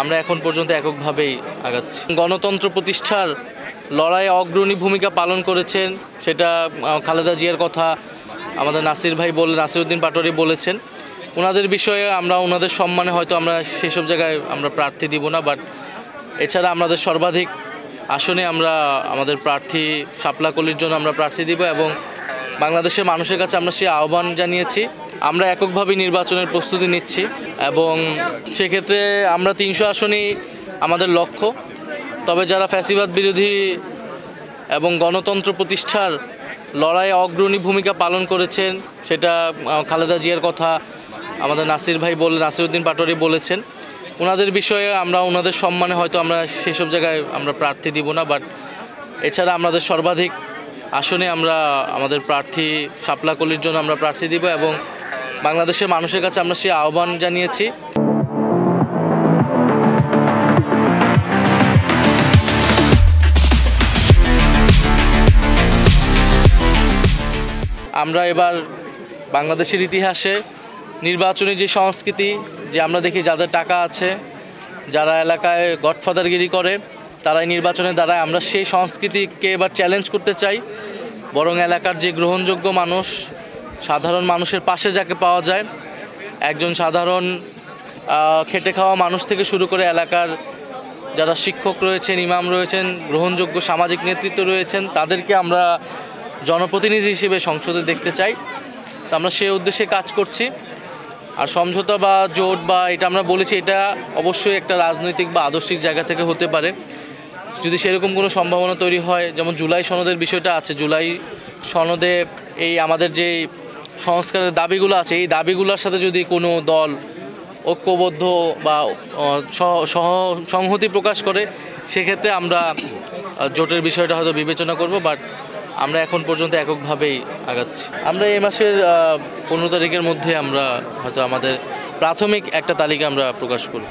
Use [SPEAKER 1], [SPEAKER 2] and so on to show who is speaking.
[SPEAKER 1] আমরা এখন পর্যন্ত এককভাবেই আগাচ্ছি। গণতন্ত্র প্রতিষ্ঠার লড়াইয়ে অগ্রণী ভূমিকা পালন করেছেন, সেটা খালেদা জিয়ার কথা আমাদের নাসিরউদ্দিন পাটোয়ারি বলেছেন। ওনাদের বিষয়ে আমরা ওনাদের সম্মানে হয়তো আমরা সেসব জায়গায় আমরা প্রার্থী দিব না, বাট এছাড়া আমাদের সর্বাধিক আসনে আমরা আমাদের প্রার্থী শাপলা কলির জন্য আমরা প্রার্থী দিব এবং বাংলাদেশের মানুষের কাছে আমরা সেই আহ্বান জানিয়েছি। আমরা এককভাবে নির্বাচনের প্রস্তুতি নিচ্ছি এবং সেক্ষেত্রে আমরা ৩০০ আসনই আমাদের লক্ষ্য। তবে যারা ফ্যাসিবাদ বিরোধী এবং গণতন্ত্র প্রতিষ্ঠার লড়াইয়ে অগ্রণী ভূমিকা পালন করেছেন, সেটা খালেদা জিয়ার কথা আমাদের নাসিরউদ্দিন পাটোয়ারি বলেছেন। ওনাদের বিষয়ে আমরা ওনাদের সম্মানে হয়তো আমরা সেসব জায়গায় আমরা প্রার্থী দিব না, বাট এছাড়া আমাদের সর্বাধিক আসনে আমরা আমাদের প্রার্থী শাপলা কলির জন্য আমরা প্রার্থী দিব এবং বাংলাদেশের মানুষের কাছে আমরা সেই আহ্বান জানিয়েছি। আমরা এবার বাংলাদেশের ইতিহাসে নির্বাচনী যে সংস্কৃতি, যে আমরা দেখি যাদের টাকা আছে, যারা এলাকায় গডফাদারগিরি করে, তারাই নির্বাচনে দাঁড়ায়, আমরা সেই সংস্কৃতিকে এবার চ্যালেঞ্জ করতে চাই। বরং এলাকার যে গ্রহণযোগ্য মানুষ, সাধারণ মানুষের পাশে যাকে পাওয়া যায়, একজন সাধারণ খেটে খাওয়া মানুষ থেকে শুরু করে এলাকার যারা শিক্ষক রয়েছেন, ইমাম রয়েছেন, গ্রহণযোগ্য সামাজিক নেতৃত্ব রয়েছেন, তাদেরকে আমরা জনপ্রতিনিধি হিসেবে সংসদে দেখতে চাই। তো আমরা সেই উদ্দেশ্যে কাজ করছি। আর সমঝোতা বা জোট বা এটা আমরা বলেছি, এটা অবশ্যই একটা রাজনৈতিক বা আদর্শিক জায়গা থেকে হতে পারে। যদি সেরকম কোনো সম্ভাবনা তৈরি হয়, যেমন জুলাই সনদের বিষয়টা আছে, জুলাই সনদে এই আমাদের যে সংস্কারের দাবিগুলো আছে, এই দাবিগুলোর সাথে যদি কোনো দল ঐক্যবদ্ধ বা সংহতি প্রকাশ করে, সেক্ষেত্রে আমরা জোটের বিষয়টা হয়তো বিবেচনা করব, বাট আমরা এখন পর্যন্ত এককভাবেই আগাচ্ছি। আমরা এই মাসের 15 তারিখের মধ্যে আমরা হয়তো আমাদের প্রাথমিক একটা তালিকা আমরা প্রকাশ করব।